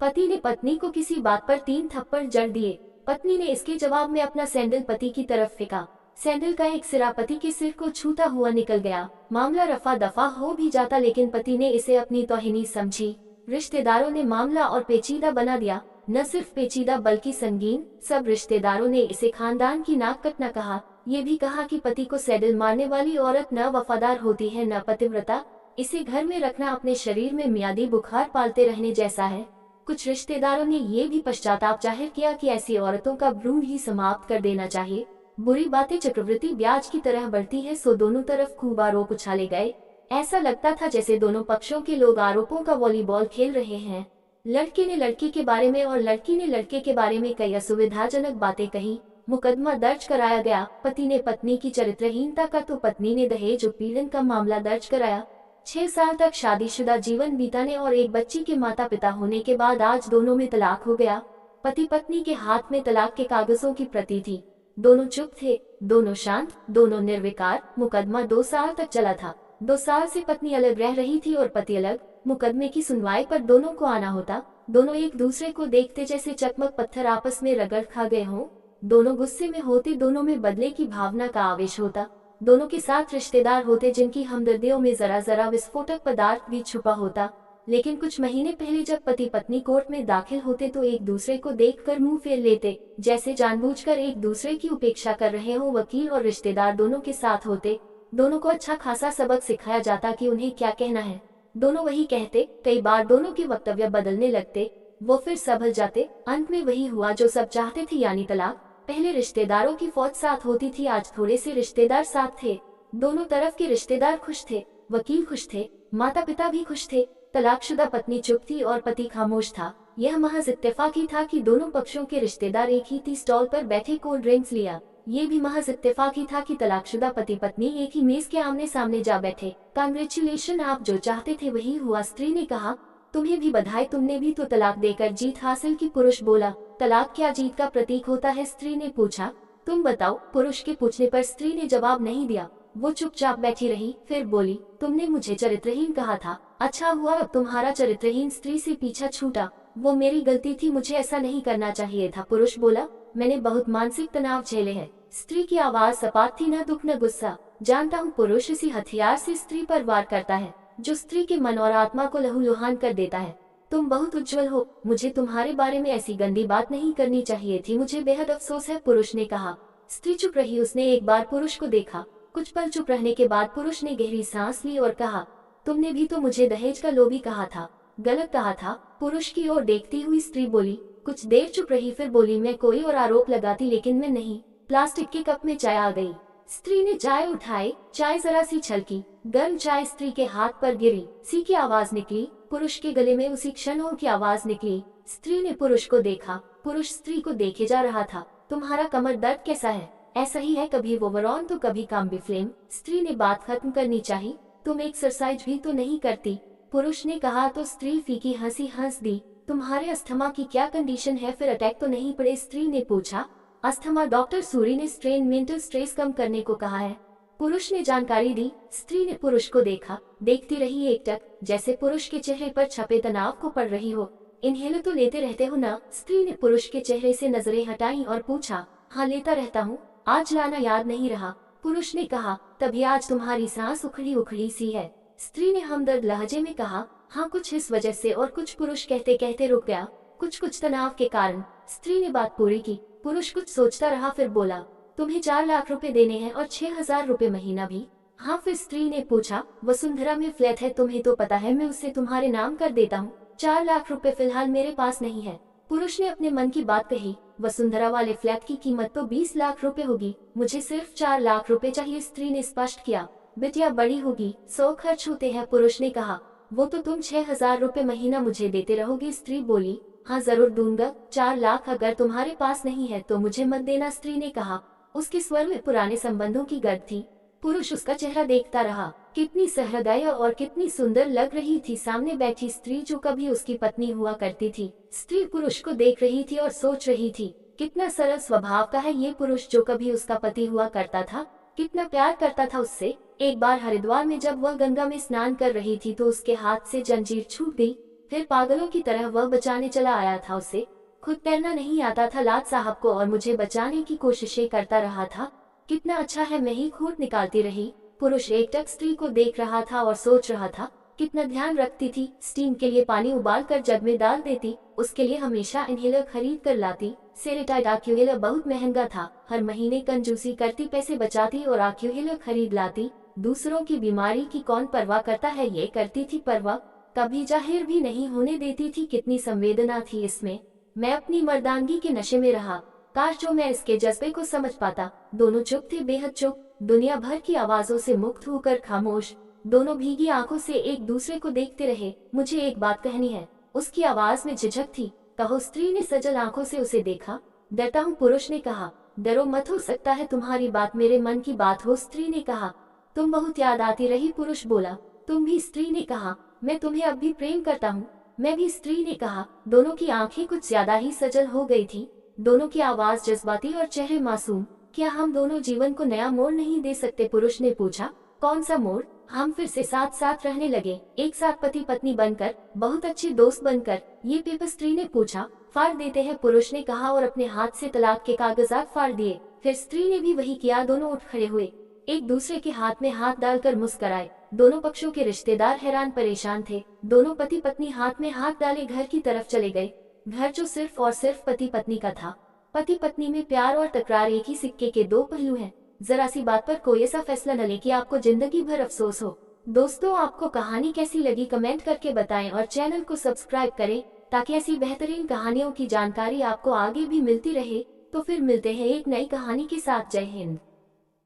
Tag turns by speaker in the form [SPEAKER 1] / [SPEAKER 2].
[SPEAKER 1] पति ने पत्नी को किसी बात पर 3 थप्पड़ जड़ दिए। पत्नी ने इसके जवाब में अपना सैंडल पति की तरफ फेंका। सैंडल का एक सिरा पति के सिर को छूता हुआ निकल गया। मामला रफा दफा हो भी जाता, लेकिन पति ने इसे अपनी तौहीनी समझी। रिश्तेदारों ने मामला और पेचीदा बना दिया। न सिर्फ पेचीदा बल्कि संगीन। सब रिश्तेदारों ने इसे खानदान की नाक कटना कहा। ये भी कहा कि पति को सैंडल मारने वाली औरत न वफादार होती है न पतिव्रता। इसे घर में रखना अपने शरीर में मियादी बुखार पालते रहने जैसा है। कुछ रिश्तेदारों ने ये भी पश्चाताप जाहिर किया कि ऐसी औरतों का भ्रूण ही समाप्त कर देना चाहिए। बुरी बातें चक्रवृद्धि ब्याज की तरह बढ़ती है, सो दोनों तरफ खूब आरोप उछाले गए। ऐसा लगता था जैसे दोनों पक्षों के लोग आरोपों का वॉलीबॉल खेल रहे हैं। लड़के ने लड़की के बारे में और लड़की ने लड़के के बारे में कई असुविधाजनक बातें कही। मुकदमा दर्ज कराया गया। पति ने पत्नी की चरित्रहीनता का तो पत्नी ने दहेज उत्पीड़न का मामला दर्ज कराया। 6 साल तक शादीशुदा जीवन बीताने और एक बच्ची के माता पिता होने के बाद आज दोनों में तलाक हो गया। पति पत्नी के हाथ में तलाक के कागजों की प्रति थी। दोनों चुप थे, दोनों शांत, दोनों निर्विकार। मुकदमा 2 साल तक चला था। 2 साल से पत्नी अलग रह रही थी और पति अलग। मुकदमे की सुनवाई पर दोनों को आना होता। दोनों एक दूसरे को देखते जैसे चकमक पत्थर आपस में रगड़ खा गए हों। दोनों गुस्से में होते, दोनों में बदले की भावना का आवेश होता। दोनों के साथ रिश्तेदार होते जिनकी हमदर्दियों में जरा जरा विस्फोटक पदार्थ भी छुपा होता। लेकिन कुछ महीने पहले जब पति पत्नी कोर्ट में दाखिल होते तो एक दूसरे को देखकर मुंह फेर लेते, जैसे जानबूझकर एक दूसरे की उपेक्षा कर रहे हों। वकील और रिश्तेदार दोनों के साथ होते। दोनों को अच्छा खासा सबक सिखाया जाता कि उन्हें क्या कहना है। दोनों वही कहते। कई बार दोनों के वक्तव्य बदलने लगते, वो फिर संभल जाते। अंत में वही हुआ जो सब चाहते थे, यानी तलाक। पहले रिश्तेदारों की फौज साथ होती थी, आज थोड़े से रिश्तेदार साथ थे। दोनों तरफ के रिश्तेदार खुश थे, वकील खुश थे, माता पिता भी खुश थे। तलाकशुदा पत्नी चुप थी और पति खामोश था। यह महज इत्तेफाक ही था कि दोनों पक्षों के रिश्तेदार एक ही टी स्टॉल पर बैठे कोल्ड ड्रिंक्स लिया। ये भी महज इत्तेफाक ही था कि तलाकशुदा पति पत्नी एक ही मेज के आमने सामने जा बैठे। कांग्रेचुलेशन, आप जो चाहते थे वही हुआ, स्त्री ने कहा। तुम्हें भी बधाई, तुमने भी तो तलाक देकर जीत हासिल की, पुरुष बोला। तलाक क्या जीत का प्रतीक होता है, स्त्री ने पूछा। तुम बताओ, पुरुष के पूछने पर स्त्री ने जवाब नहीं दिया। वो चुपचाप बैठी रही, फिर बोली, तुमने मुझे चरित्रहीन कहा था। अच्छा हुआ अब तुम्हारा चरित्रहीन स्त्री से पीछा छूटा। वो मेरी गलती थी, मुझे ऐसा नहीं करना चाहिए था, पुरुष बोला। मैंने बहुत मानसिक तनाव झेले हैं। स्त्री की आवाज सपाट थी, न दुख न गुस्सा। जानता हूँ पुरुष इसी हथियार से स्त्री पर वार करता है जो स्त्री के मन और आत्मा को लहूलुहान कर देता है। तुम बहुत उज्जवल हो, मुझे तुम्हारे बारे में ऐसी गंदी बात नहीं करनी चाहिए थी, मुझे बेहद अफसोस है, पुरुष ने कहा। स्त्री चुप रही। उसने एक बार पुरुष को देखा। कुछ पल चुप रहने के बाद पुरुष ने गहरी सांस ली और कहा, तुमने भी तो मुझे दहेज का लोभी कहा था। गलत कहा था, पुरुष की ओर देखती हुई स्त्री बोली। कुछ देर चुप रही, फिर बोली, मैं कोई और आरोप लगाती लेकिन मैं नहीं। प्लास्टिक के कप में चाय आ गई। स्त्री ने चाय उठाई। चाय जरा सी छलकी। गर्म चाय स्त्री के हाथ पर गिरी। सी की आवाज निकली। पुरुष के गले में उसी क्षण ओ की आवाज निकली। स्त्री ने पुरुष को देखा। पुरुष स्त्री को देखे जा रहा था। तुम्हारा कमर दर्द कैसा है? ऐसा ही है, कभी वोवरॉन तो कभी काम्बिफ्लेम। स्त्री ने बात खत्म करनी चाहिए। तुम एक्सरसाइज भी तो नहीं करती, पुरुष ने कहा तो स्त्री फीकी हंसी हंस दी। तुम्हारे अस्थमा की क्या कंडीशन है, फिर अटैक तो नहीं पड़े? स्त्री ने पूछा। अस्थमा, डॉक्टर सूरी ने स्ट्रेन मेंटल स्ट्रेस कम करने को कहा है, पुरुष ने जानकारी दी। स्त्री ने पुरुष को देखा, देखती रही एकटक, जैसे पुरुष के चेहरे पर छपे तनाव को पढ़ रही हो। इन्हेलर तो लेते रहते हो ना? स्त्री ने पुरुष के चेहरे से नजरें हटाई और पूछा। हाँ, लेता रहता हूँ, आज लाना याद नहीं रहा, पुरुष ने कहा। तभी आज तुम्हारी सांस उखड़ी उखड़ी सी है, स्त्री ने हमदर्द लहजे में कहा। हाँ, कुछ इस वजह से और कुछ, पुरुष कहते कहते रुक गया। कुछ तनाव के कारण, स्त्री ने बात पूरी की। पुरुष कुछ सोचता रहा, फिर बोला, तुम्हें 4 लाख रुपए देने हैं और 6,000 रुपए महीना भी। हाँ, फिर स्त्री ने पूछा। वसुंधरा में फ्लैट है, तुम्हें तो पता है, मैं उसे तुम्हारे नाम कर देता हूँ। 4 लाख रुपए फिलहाल मेरे पास नहीं है, पुरुष ने अपने मन की बात कही। वसुंधरा वाले फ्लैट की कीमत तो 20 लाख रुपए होगी, मुझे सिर्फ 4 लाख रुपए चाहिए, स्त्री ने स्पष्ट किया। बिटिया बड़ी होगी, 100 खर्च होते हैं, पुरुष ने कहा। वो तो तुम 6,000 रुपए महीना मुझे देते रहोगी, स्त्री बोली। हाँ, जरूर दूंगा, 4 लाख अगर तुम्हारे पास नहीं है तो मुझे मत देना, स्त्री ने कहा। उसके स्वर में पुराने संबंधों की गर्द थी। पुरुष उसका चेहरा देखता रहा। कितनी सहृदय और कितनी सुंदर लग रही थी सामने बैठी स्त्री जो कभी उसकी पत्नी हुआ करती थी। स्त्री पुरुष को देख रही थी और सोच रही थी, कितना सरल स्वभाव का है ये पुरुष जो कभी उसका पति हुआ करता था, कितना प्यार करता था उससे। एक बार हरिद्वार में जब वह गंगा में स्नान कर रही थी तो उसके हाथ से जंजीर छूट गई। फिर पागलों की तरह वह बचाने चला आया था। उसे खुद तैरना नहीं आता था लाट साहब को, और मुझे बचाने की कोशिशें करता रहा था। कितना अच्छा है, मैं ही खून निकालती रही। पुरुष एकटक स्त्री को देख रहा था और सोच रहा था कितना ध्यान रखती थी। स्टीम के लिए पानी उबाल कर जग में डाल देती, उसके लिए हमेशा इनहेलर खरीद कर लाती। सेरेटाइड आक्यूहेलर बहुत महंगा था, हर महीने कंजूसी करती, पैसे बचाती और आक्यूहेलर खरीद लाती। दूसरों की बीमारी की कौन परवाह करता है, ये करती थी परवाह, कभी जाहिर भी नहीं होने देती थी। कितनी संवेदना थी इसमें। मैं अपनी मर्दानगी के नशे में रहा। काश जो मैं इसके जज्बे को समझ पाता। दोनों चुप थे, बेहद चुप, दुनिया भर की आवाजों से मुक्त होकर खामोश। दोनों भीगी आंखों से एक दूसरे को देखते रहे। मुझे एक बात कहनी है, उसकी आवाज में झिझक थी। कहो, स्त्री ने सजल आंखों से उसे देखा। डरता हूँ, पुरुष ने कहा। डरो मत, हो सकता है तुम्हारी बात मेरे मन की बात हो, स्त्री ने कहा। तुम बहुत याद आती रही, पुरुष बोला। तुम भी, स्त्री ने कहा। मैं तुम्हें अब भी प्रेम करता हूँ। मैं भी, स्त्री ने कहा। दोनों की आंखें कुछ ज्यादा ही सजल हो गई थी, दोनों की आवाज जज्बाती और चेहरे मासूम। क्या हम दोनों जीवन को नया मोड़ नहीं दे सकते, पुरुष ने पूछा। कौन सा मोड़? हम फिर से साथ साथ रहने लगे, एक साथ पति पत्नी बनकर, बहुत अच्छे दोस्त बनकर। ये पेपर, स्त्री ने पूछा। फाड़ देते हैं, पुरुष ने कहा और अपने हाथ से तलाक के कागजात फाड़ दिए। फिर स्त्री ने भी वही किया। दोनों उठ खड़े हुए, एक दूसरे के हाथ में हाथ डालकर मुस्कराए। दोनों पक्षों के रिश्तेदार हैरान परेशान थे। दोनों पति पत्नी हाथ में हाथ डाले घर की तरफ चले गए। घर जो सिर्फ और सिर्फ पति पत्नी का था। पति पत्नी में प्यार और तकरार एक ही सिक्के के दो पहलू हैं। जरा सी बात पर कोई ऐसा फैसला न ले कि आपको जिंदगी भर अफसोस हो। दोस्तों, आपको कहानी कैसी लगी कमेंट करके बताएं और चैनल को सब्सक्राइब करें ताकि ऐसी बेहतरीन कहानियों की जानकारी आपको आगे भी मिलती रहे। तो फिर मिलते हैं एक नई कहानी के साथ। जय हिंद।